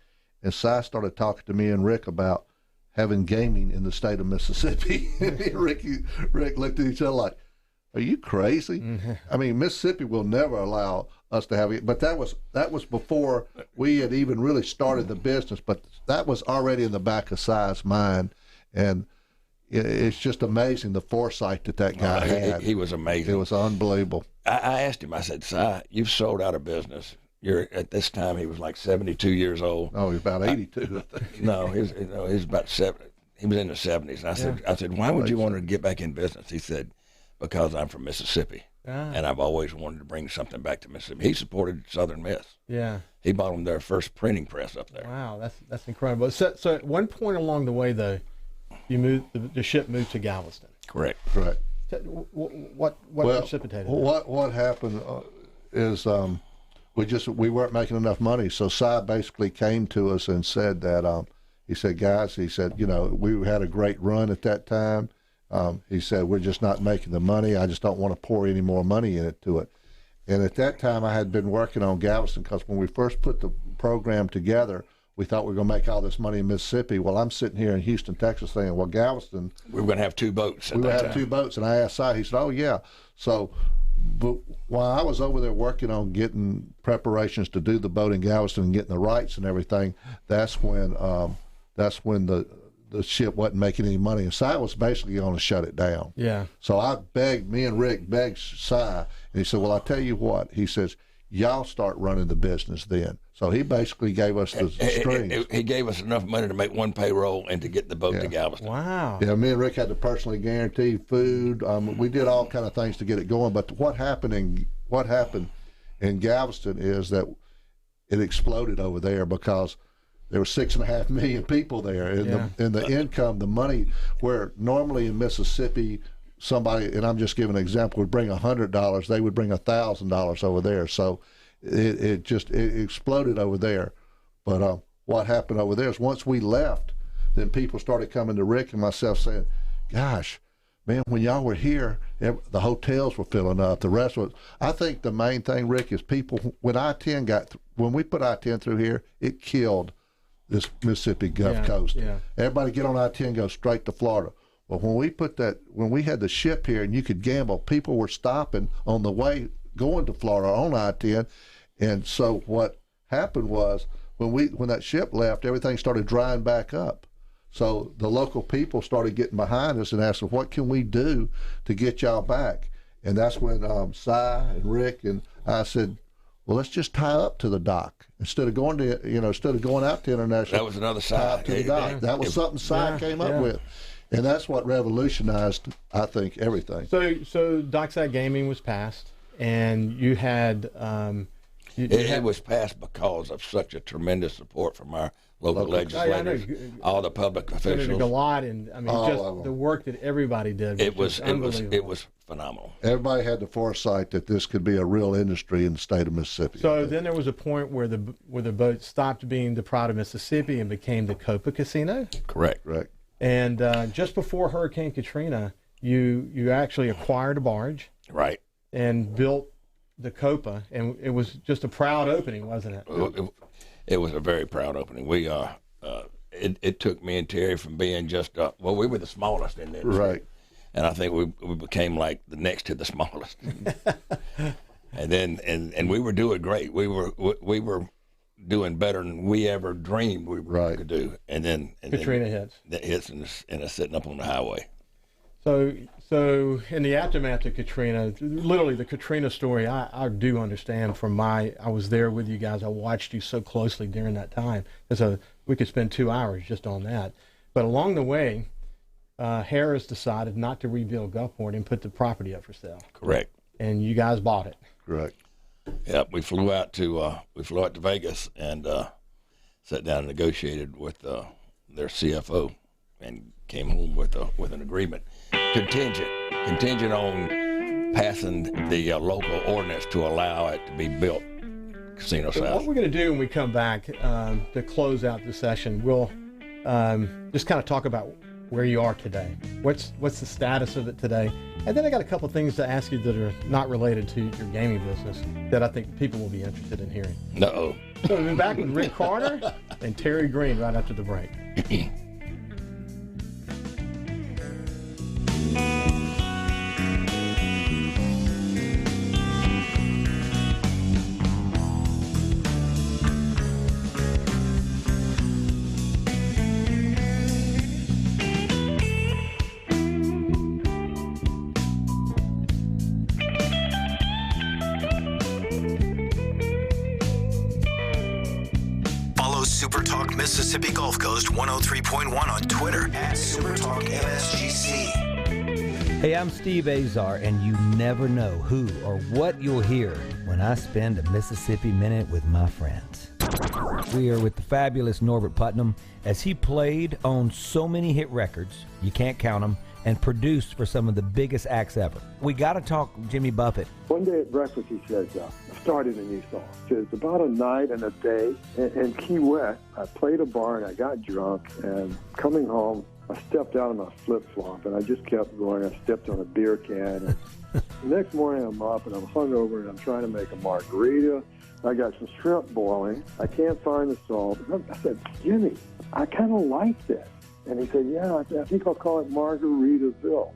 And Cy started talking to me and Rick about having gaming in the state of Mississippi. Rick looked at each other like, are you crazy? Mm-hmm. I mean, Mississippi will never allow us to have it. But that was before we had even really started the business. But that was already in the back of Cy's mind. And it's just amazing the foresight that guy had. He was amazing. It was unbelievable. I asked him, I said, Cy, you've sold out a business. At this time, he was like 72 years old. Oh, he was about 82, I think. No, he was about 70. He was in the 70s. And I said, why would you want to get back in business? He said, because I'm from Mississippi, and I've always wanted to bring something back to Mississippi. He supported Southern Miss. Yeah. He bought them their first printing press up there. Wow, that's incredible. So at one point along the way, though, the ship moved to Galveston. Correct. What precipitated that? What happened is we weren't making enough money, so Cy basically came to us and said that he said, guys, we had a great run at that time. He said, we're just not making the money. I just don't want to pour any more money into it. And at that time, I had been working on Galveston because when we first put the program together, we thought we were going to make all this money in Mississippi. Well, I'm sitting here in Houston, Texas saying, well, Galveston. We were going to have two boats. We were going to have two boats. And I asked Cy, he said, oh, yeah. So But while I was over there working on getting preparations to do the boat in Galveston and getting the rights and everything, that's when the ship wasn't making any money. And Si was basically going to shut it down. Yeah. So me and Rick begged Si, and he said, well, I'll tell you what. He says, y'all start running the business then. So he basically gave us the strings. He gave us enough money to make one payroll and to get the boat to Galveston. Wow. Yeah, me and Rick had to personally guarantee food. We did all kind of things to get it going. But what happened in Galveston is that it exploded over there because there were 6.5 million people there, and the income, the money, where normally in Mississippi somebody, and I'm just giving an example, would bring $100, they would bring $1,000 over there. So it exploded over there. But what happened over there is once we left, then people started coming to Rick and myself saying, gosh, man, when y'all were here, the hotels were filling up, the restaurants. I think the main thing, Rick, is people, when we put I-10 through here, it killed this Mississippi Gulf Coast. Yeah. Everybody get on I-10 and go straight to Florida. Well, when we had the ship here and you could gamble, people were stopping on the way going to Florida on I-10. And so what happened was when that ship left, everything started drying back up. So the local people started getting behind us and asking, what can we do to get y'all back? And that's when Si and Rick and I said, well, let's just tie up to the dock instead of going out to international. That was another Si. Tie up to the dock. That was something Si came up with, and that's what revolutionized, I think, everything. So Dockside Gaming was passed, and you had. It was passed because of such a tremendous support from our local legislators, all the public officials. Senator Galot, and I mean, just the work that everybody did. It was phenomenal. Everybody had the foresight that this could be a real industry in the state of Mississippi. So then there was a point where the boat stopped being the Pride of Mississippi and became the Copa Casino. Correct. And just before Hurricane Katrina, you actually acquired a barge. Right. And built the Copa, and it was just a proud opening, wasn't it? It was a very proud opening. We it took me and Terry from being just we were the smallest in the industry. Right. And I think we became like the next to the smallest. and then and we were doing great. We were doing better than we ever dreamed we could do. And then Katrina hits. That hits and us sitting up on the highway. So in the aftermath of Katrina, literally the Katrina story, I do understand I was there with you guys. I watched you so closely during that time. So we could spend 2 hours just on that. But along the way, Harris decided not to rebuild Gulfport and put the property up for sale. Correct. And you guys bought it. Correct. Yep. We flew out to Vegas and sat down and negotiated with their CFO and came home with an agreement. Contingent on passing the local ordinance to allow it to be built, Casino South. What we're going to do when we come back to close out the session, we'll just kind of talk about where you are today. What's the status of it today? And then I got a couple things to ask you that are not related to your gaming business that I think people will be interested in hearing. Uh-oh. So we'll be back with Rick Carter and Terry Green right after the break. SuperTalk Mississippi Gulf Coast 103.1 on Twitter at SuperTalk MSGC. Hey, I'm Steve Azar, and you never know who or what you'll hear when I spend a Mississippi Minute with my friends. We are with the fabulous Norbert Putnam as he played on so many hit records, you can't count them, and produced for some of the biggest acts ever. We got to talk Jimmy Buffett. One day at breakfast, he says, I started a new song. He says, about a night and a day in Key West, I played a bar and I got drunk, and coming home, I stepped out of my flip-flop, and I just kept going. I stepped on a beer can. And the next morning, I'm up, and I'm hungover, and I'm trying to make a margarita. I got some shrimp boiling. I can't find the salt. I said, Jimmy, I kind of like that. And he said, yeah, I think I'll call it Margaritaville.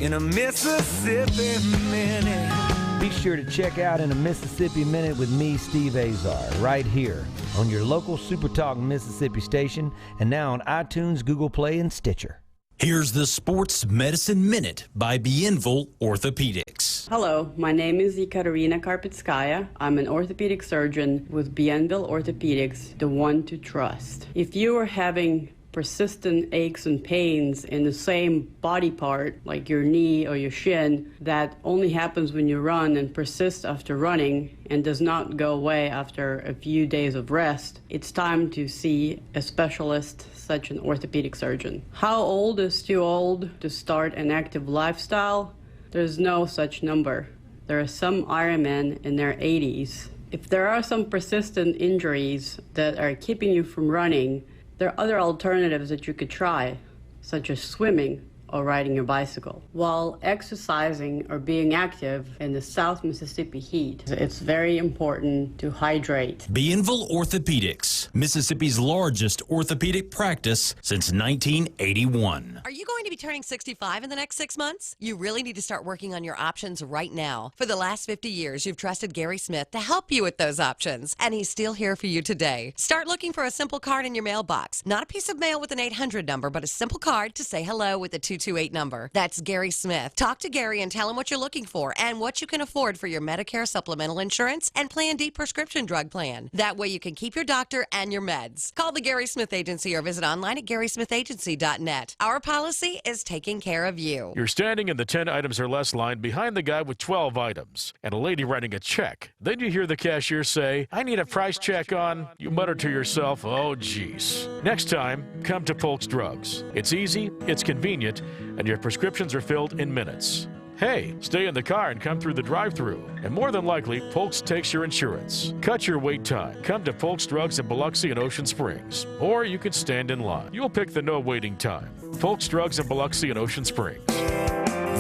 in a Mississippi Minute. Be sure to check out In a Mississippi Minute with me, Steve Azar, right here on your local SuperTalk Mississippi station and now on iTunes, Google Play, and Stitcher. Here's the Sports Medicine Minute by Bienville Orthopedics. Hello, my name is Ekaterina Karpetskaya. I'm an orthopedic surgeon with Bienville Orthopedics, the one to trust. If you are having persistent aches and pains in the same body part, like your knee or your shin, that only happens when you run and persists after running and does not go away after a few days of rest, it's time to see a specialist such an orthopedic surgeon. How old is too old to start an active lifestyle? There's no such number. There are some Ironmen in their 80s. If there are some persistent injuries that are keeping you from running, there are other alternatives that you could try, such as swimming or riding your bicycle. While exercising or being active in the South Mississippi heat, it's very important to hydrate. Bienville Orthopedics, Mississippi's largest orthopedic practice since 1981. Are you going to be turning 65 in the next 6 months? You really need to start working on your options right now. For the last 50 years, you've trusted Gary Smith to help you with those options, and he's still here for you today. Start looking for a simple card in your mailbox. Not a piece of mail with an 800 number, but a simple card to say hello with a 228 number. That's Gary Smith. Talk to Gary and tell him what you're looking for and what you can afford for your Medicare supplemental insurance and Plan D prescription drug plan. That way you can keep your doctor and your meds. Call the Gary Smith Agency or visit online at GarySmithAgency.net. Our policy is taking care of you. You're standing in the 10 items or less line behind the guy with 12 items and a lady writing a check. Then you hear the cashier say, "I need a price check on." You mutter to yourself, "Oh, geez." Next time, come to Polk's Drugs. It's easy, it's convenient, and your prescriptions are filled in minutes. Hey, stay in the car and come through the drive-thru. And more than likely, Polk's takes your insurance. Cut your wait time. Come to Polk's Drugs in Biloxi and Ocean Springs. Or you can stand in line. You'll pick the no waiting time. Polk's Drugs in Biloxi and Ocean Springs.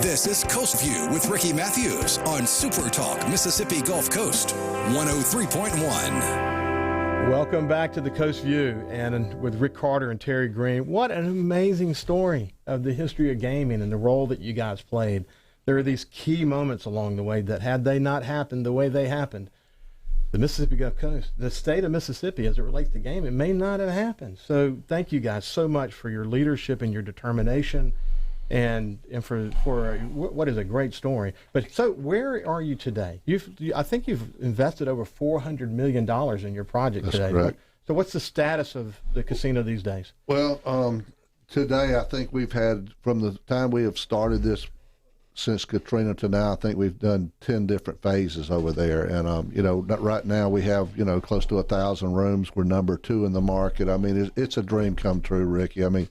This is Coast View with Ricky Matthews on SuperTalk Mississippi Gulf Coast 103.1. Welcome back to the Coast View, and with Rick Carter and Terry Green. What an amazing story of the history of gaming and the role that you guys played. There are these key moments along the way that, had they not happened the way they happened, the Mississippi Gulf Coast, the state of Mississippi as it relates to gaming, it may not have happened. So thank you guys so much for your leadership and your determination, and for what is a great story. But so where are you today? I think you've invested over $400 million in your project today. That's correct. So what's the status of the casino these days? Well, today I think we've had, from the time we have started this since Katrina to now, I think we've done 10 different phases over there. And, right now we have, close to 1,000 rooms. We're number 2 in the market. I mean, it's a dream come true, Ricky. I mean,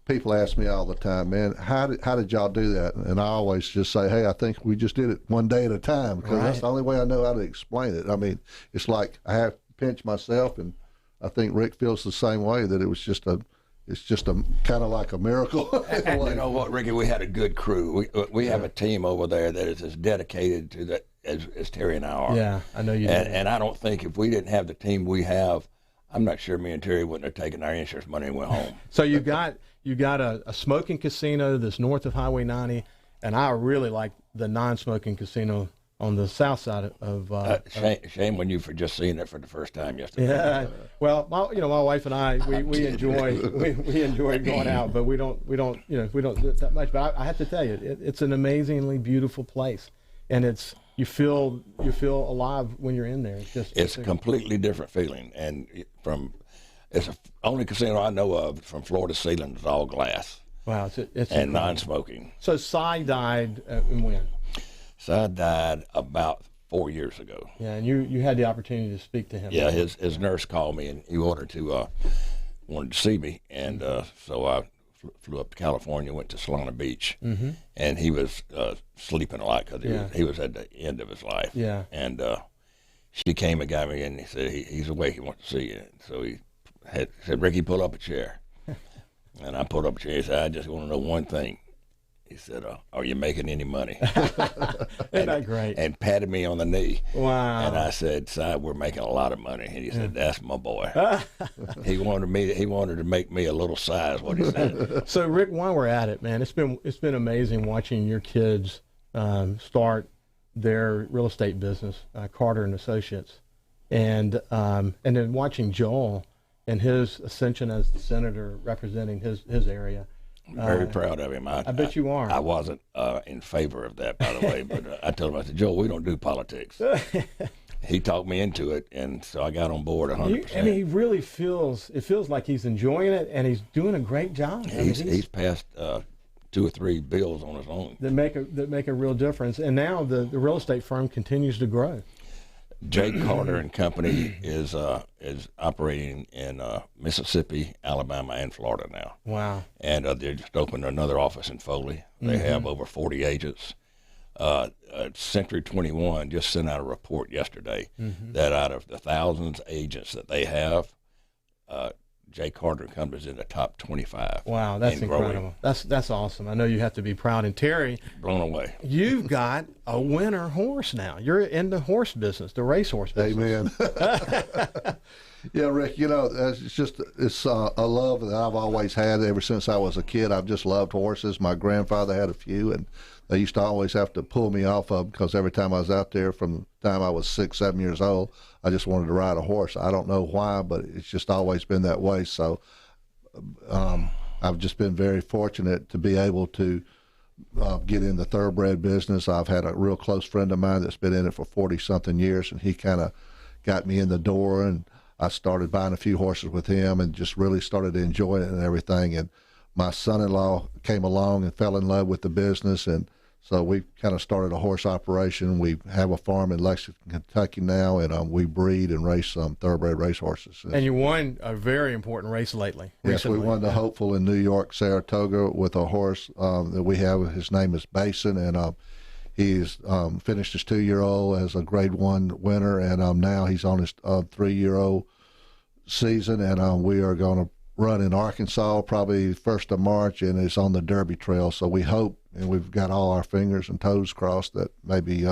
people ask me all the time, man, how did y'all do that? And I always just say, hey, I think we just did it one day at a time, because that's the only way I know how to explain it. I mean, it's like I have to pinch myself, and I think Rick feels the same way, that it's just a kind of like a miracle. And you know what, Ricky, we had a good crew. We have a team over there that is as dedicated to that as Terry and I are. Yeah, I know you do. And I don't think if we didn't have the team we have, I'm not sure me and Terry wouldn't have taken our insurance money and went home. So you got a smoking casino that's north of Highway 90, and I really like the non-smoking casino on the south side of. Shame on you for just seeing it for the first time yesterday. Yeah, well, my wife and I we enjoy going out, but we don't do it that much. But I have to tell you, it's an amazingly beautiful place, and you feel alive when you're in there. It's a completely different feeling, and it's the only casino I know of from floor to ceiling is all glass. Wow, it's and non-smoking. So Cy died when? Cy died about 4 years ago. Yeah, and you had the opportunity to speak to him. Yeah, his nurse called me, and he wanted to see me, and so I flew up to California, went to Solana Beach, and he was sleeping a lot because he was at the end of his life. Yeah, and she came and got me, and he said he's awake, he wants to see you. So he said, Ricky, pull up a chair. And I pulled up a chair. He said, I just want to know one thing. He said, "Are you making any money?" Isn't that great? And patted me on the knee. Wow. And I said, "Son, we're making a lot of money." And he said, "That's my boy." He wanted to make me a little size. What he said. So, Rick, while we're at it, man, it's been amazing watching your kids start their real estate business, Carter and Associates, and then watching Joel and his ascension as the senator representing his area. I'm very proud of him. I bet you are. I wasn't in favor of that, by the way, but I told him, I said, "Joel, we don't do politics." He talked me into it, and so I got on board 100%. I mean, he really feels like he's enjoying it, and he's doing a great job. He's passed 2 or 3 bills on his own that make a real difference, and now the real estate firm continues to grow. Jake Carter and Company is operating in Mississippi, Alabama, and Florida now. Wow! And they just opened another office in Foley. They have over 40 agents. Century 21 just sent out a report yesterday that out of the thousands of agents that they have, Jake Carter and Company is in the top 25. Wow, that's incredible. That's awesome. I know you have to be proud. And Terry, blown away. You've got a winner horse now. You're in the horse business, the racehorse business. Amen. Yeah, Rick, it's a love that I've always had ever since I was a kid. I've just loved horses. My grandfather had a few, and they used to always have to pull me off of them because every time I was out there from the time I was 6, 7 years old, I just wanted to ride a horse. I don't know why, but it's just always been that way. So I've just been very fortunate to be able to get in the thoroughbred business. I've had a real close friend of mine that's been in it for 40-something years, and he kind of got me in the door, and I started buying a few horses with him and just really started enjoying it and everything. And my son-in-law came along and fell in love with the business, and so we kind of started a horse operation. We have a farm in Lexington, Kentucky now, and we breed and race some thoroughbred race horses. And you won a very important race lately. Yes, recently. We won the Hopeful in New York, Saratoga, with a horse that we have. His name is Basin, and he's finished his 2-year-old as a Grade 1 winner, and now he's on his 3-year-old season, and we are going to run in Arkansas probably 1st of March, and it's on the Derby Trail. So we hope, and we've got all our fingers and toes crossed, that maybe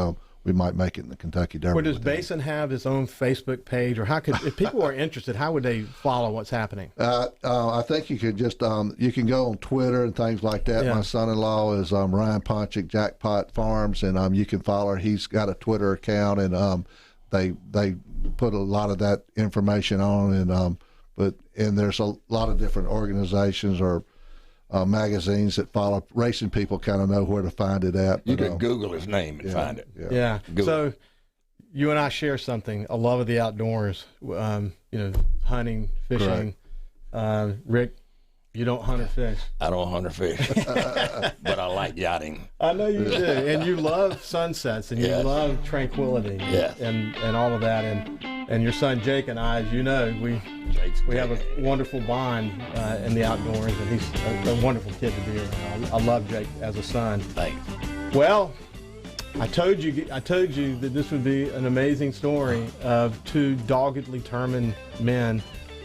we might make it in the Kentucky Derby. Well, does Basin have his own Facebook page, or how could, if people are interested, how would they follow what's happening? I think you could just you can go on Twitter and things like that. Yeah. My son-in-law is Ryan Ponchick, Jackpot Farms, and you can follow her. He's got a Twitter account, and they put a lot of that information on, and there's a lot of different organizations or magazines that follow racing people, kind of know where to find it at. You can Google his name and find it. Yeah. So you and I share something, a love of the outdoors, hunting, fishing. Rick, you don't hunt or fish. I don't hunt or fish, but I like yachting. I know you do, and you love sunsets, and you love tranquility, and all of that, and your son Jake and I, as you know, we have a wonderful bond in the outdoors, and he's a wonderful kid to be around. I love Jake as a son. Thanks. Well, I told you that this would be an amazing story of 2 doggedly determined men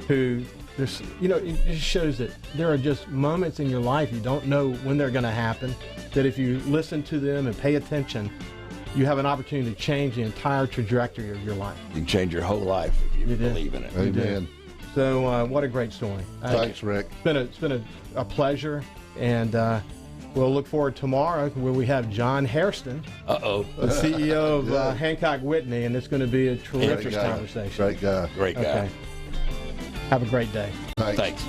who. It just shows that there are just moments in your life you don't know when they're going to happen, that if you listen to them and pay attention, you have an opportunity to change the entire trajectory of your life. You can change your whole life if you believe in it. Amen. So what a great story. Thanks, Rick. It's been a pleasure, and we'll look forward tomorrow where we have John Hairston, the CEO of Hancock Whitney, and it's going to be a terrific conversation. Great guy. Great guy. Okay. Have a great day. Thanks. Thanks.